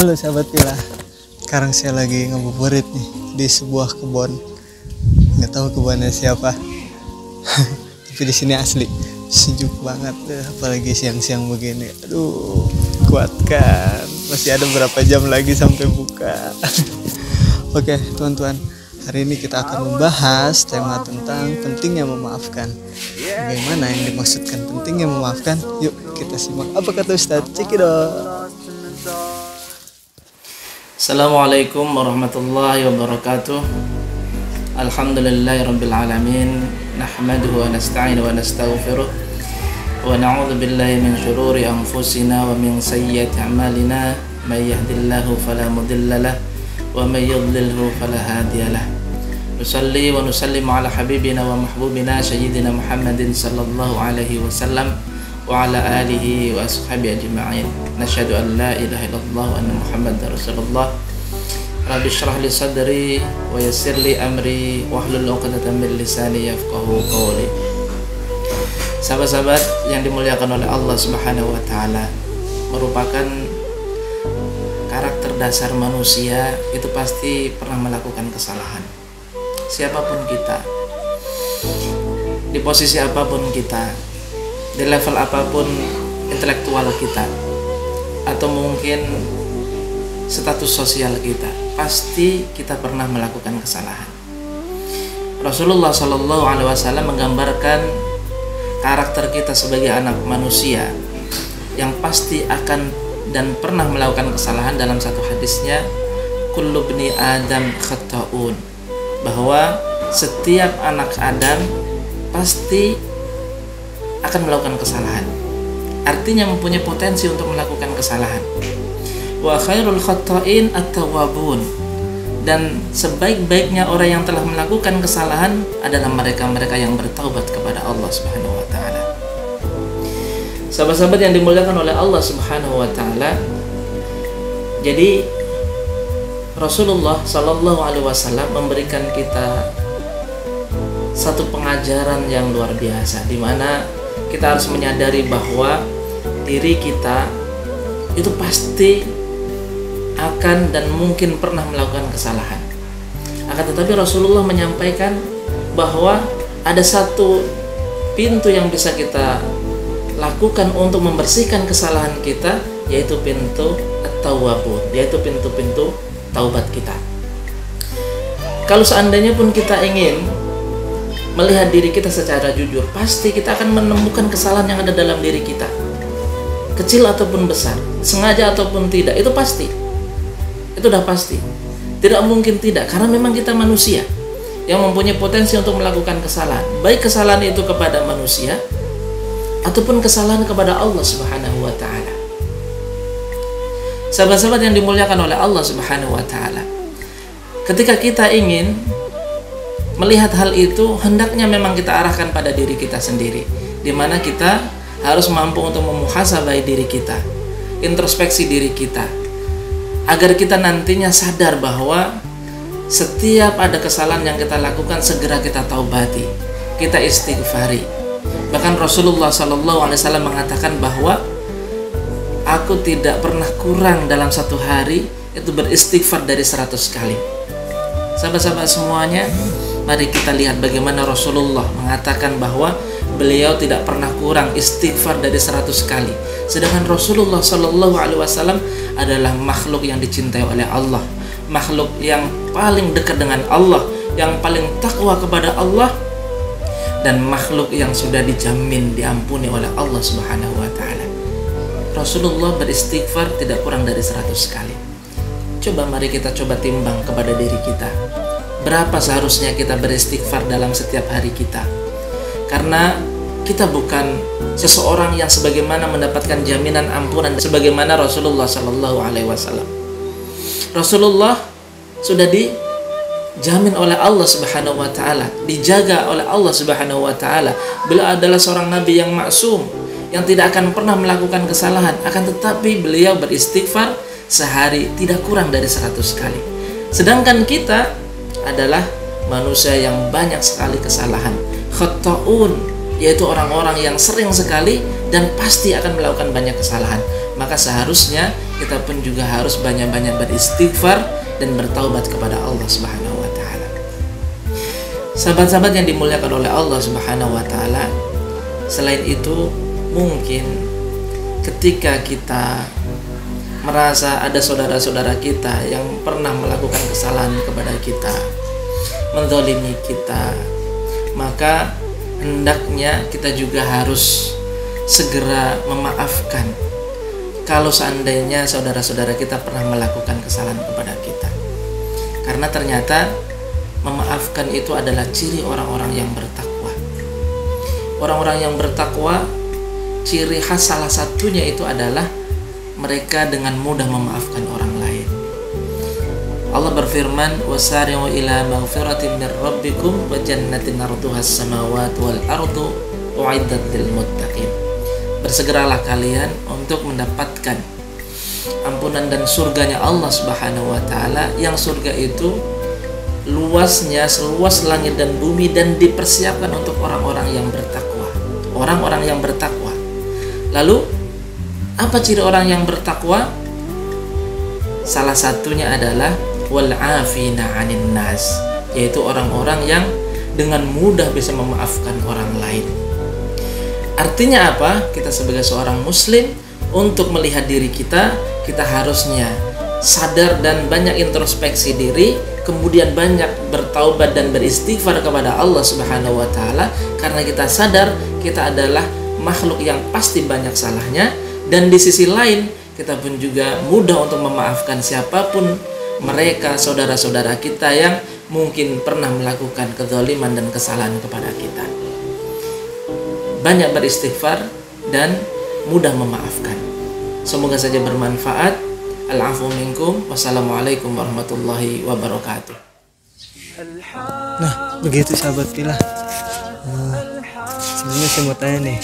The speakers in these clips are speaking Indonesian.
Halo sahabat Pila, sekarang saya lagi ngabuburit nih di sebuah kebun. Nggak tahu kebunnya siapa, tapi di sini asli sejuk banget, apalagi siang-siang begini. Aduh, kuatkan, masih ada berapa jam lagi sampai buka. Oke teman-teman, hari ini kita akan membahas tema tentang pentingnya memaafkan. Bagaimana yang dimaksudkan pentingnya memaafkan? Yuk kita simak apa kata Ustadz. Cekidot. Assalamualaikum warahmatullahi wabarakatuh. Alhamdulillahirabbil alamin. Nahmaduhu wa nasta'inu wa nastaghfiruh. Wa na'udzu billahi min shururi anfusina wa min sayyiati a'malina. May yahdihillahu fala mudilla lahu wa may yudlilhu fala hadiyalah. Nusalli wa nusallimu ala habibina wa mahbubina sayyidina Muhammadin sallallahu alaihi wasallam wa ala alihi wa ashabihi ajma'in. Nasyhadu an la ilaha illallah wa anna Muhammadar Rasulullah. Rabbi shrah li sadri wa yassir li amri wahlul 'uqdatam min lisani yafqahu qawli. Sahabat-sahabat yang dimuliakan oleh Allah Subhanahu wa taala, merupakan karakter dasar manusia itu pasti pernah melakukan kesalahan. Siapapun kita, di posisi apapun kita, di level apapun intelektual kita, atau mungkin status sosial kita, pasti kita pernah melakukan kesalahan. Rasulullah Shallallahu Alaihi Wasallam menggambarkan karakter kita sebagai anak manusia yang pasti akan dan pernah melakukan kesalahan. Dalam satu hadisnya, kullu bni Adam khata'un, bahwa setiap anak Adam pasti akan melakukan kesalahan. Artinya mempunyai potensi untuk melakukan kesalahan. Wa khairul khata'in at-tawwabun, dan sebaik-baiknya orang yang telah melakukan kesalahan adalah mereka-mereka yang bertaubat kepada Allah Subhanahu wa taala. Sahabat-sahabat yang dimuliakan oleh Allah Subhanahu wa taala, jadi Rasulullah Sallallahu Alaihi Wasallam memberikan kita satu pengajaran yang luar biasa, di mana kita harus menyadari bahwa diri kita itu pasti akan dan mungkin pernah melakukan kesalahan. Akan tetapi Rasulullah menyampaikan bahwa ada satu pintu yang bisa kita lakukan untuk membersihkan kesalahan kita, yaitu pintu at-tawwabun, yaitu pintu-pintu taubat kita. Kalau seandainya pun kita ingin melihat diri kita secara jujur, pasti kita akan menemukan kesalahan yang ada dalam diri kita, kecil ataupun besar, sengaja ataupun tidak, itu pasti. Itu udah pasti, tidak mungkin tidak, karena memang kita manusia yang mempunyai potensi untuk melakukan kesalahan, baik kesalahan itu kepada manusia ataupun kesalahan kepada Allah Subhanahu wa taala. Sahabat-sahabat yang dimuliakan oleh Allah Subhanahu wa taala, ketika kita ingin melihat hal itu, hendaknya memang kita arahkan pada diri kita sendiri, di mana kita harus mampu untuk memuhasabah diri kita, introspeksi diri kita, agar kita nantinya sadar bahwa setiap ada kesalahan yang kita lakukan, segera kita taubati, kita istighfari. Bahkan Rasulullah Sallallahu Alaihi Wasallam mengatakan bahwa aku tidak pernah kurang dalam satu hari itu beristighfar dari 100 kali. Sahabat-sahabat semuanya, mari kita lihat bagaimana Rasulullah mengatakan bahwa beliau tidak pernah kurang istighfar dari 100 kali. Sedangkan Rasulullah Shallallahu Alaihi Wasallam adalah makhluk yang dicintai oleh Allah, makhluk yang paling dekat dengan Allah, yang paling takwa kepada Allah, dan makhluk yang sudah dijamin diampuni oleh Allah Subhanahu wa taala. Rasulullah beristighfar tidak kurang dari 100 kali. Coba mari kita coba timbang kepada diri kita, berapa seharusnya kita beristighfar dalam setiap hari kita. Karena kita bukan seseorang yang sebagaimana mendapatkan jaminan ampunan sebagaimana Rasulullah Sallallahu Alaihi Wasallam. Rasulullah sudah dijamin oleh Allah Subhanahu wa taala, dijaga oleh Allah Subhanahu wa taala. Beliau adalah seorang nabi yang maksum, yang tidak akan pernah melakukan kesalahan, akan tetapi beliau beristighfar sehari tidak kurang dari 100 kali. Sedangkan kita adalah manusia yang banyak sekali kesalahan, khata'un, yaitu orang-orang yang sering sekali dan pasti akan melakukan banyak kesalahan. maka seharusnya kita pun juga harus banyak-banyak beristighfar dan bertaubat kepada Allah Subhanahu wa taala. Sahabat-sahabat yang dimuliakan oleh Allah Subhanahu wa taala, selain itu mungkin ketika kita merasa ada saudara-saudara kita yang pernah melakukan kesalahan kepada kita, menzalimi kita, maka hendaknya kita juga harus segera memaafkan kalau seandainya saudara-saudara kita pernah melakukan kesalahan kepada kita. Karena ternyata memaafkan itu adalah ciri orang-orang yang bertakwa. Orang-orang yang bertakwa, ciri khas salah satunya itu adalah mereka dengan mudah memaafkan orang lain. Allah berfirman, wasari'u ila maghfiratin min rabbikum wa jannatin 'arduhas samawati wal ardu u'iddat lil muttaqin. Bersegeralah kalian untuk mendapatkan ampunan dan surganya Allah Subhanahu wa taala, yang surga itu luasnya seluas langit dan bumi dan dipersiapkan untuk orang-orang yang bertakwa. Orang-orang yang bertakwa. Lalu apa ciri orang yang bertakwa? Salah satunya adalah wal 'afina 'anil nas, yaitu orang-orang yang dengan mudah bisa memaafkan orang lain. Artinya apa? Kita sebagai seorang muslim, untuk melihat diri kita, kita harusnya sadar dan banyak introspeksi diri, kemudian banyak bertaubat dan beristighfar kepada Allah Subhanahu wa taala, karena kita sadar kita adalah makhluk yang pasti banyak salahnya, dan di sisi lain kita pun juga mudah untuk memaafkan siapapun mereka, saudara-saudara kita yang mungkin pernah melakukan kezaliman dan kesalahan kepada kita. Banyak beristighfar dan mudah memaafkan. Semoga saja bermanfaat. Al-afu minkum. Wassalamualaikum warahmatullahi wabarakatuh. Nah, begitu sahabat Pilah. Sebenarnya saya mau tanya nih,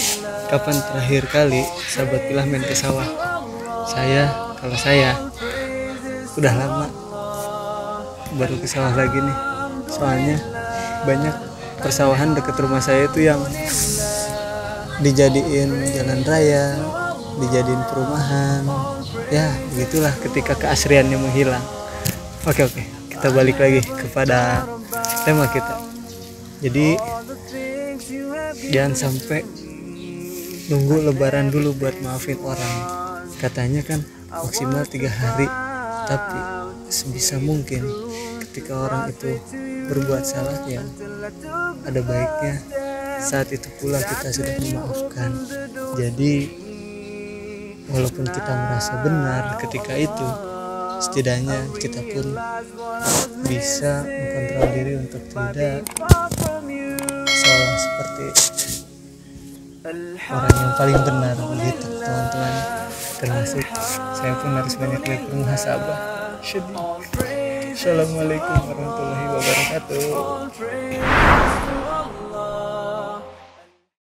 kapan terakhir kali sahabat Pilah main ke sawah? Kalau saya udah lama baru ke sawah lagi nih. Soalnya banyak persawahan dekat rumah saya itu yang dijadiin jalan raya, dijadiin perumahan. Ya begitulah ketika keasriannya menghilang. Oke, kita balik lagi kepada tema kita. Jadi jangan sampai nunggu lebaran dulu buat maafin orang. Katanya kan maksimal 3 hari, tapi sebisa mungkin ketika orang itu berbuat salah, ya ada baiknya saat itu pula kita sudah memaafkan. Jadi walaupun kita merasa benar ketika itu, setidaknya kita pun bisa mengontrol diri untuk tidak seolah seperti orang yang paling benar, begitu teman-teman. Termasuk saya pun harus banyak bermuhasabah. Assalamualaikum warahmatullahi wabarakatuh.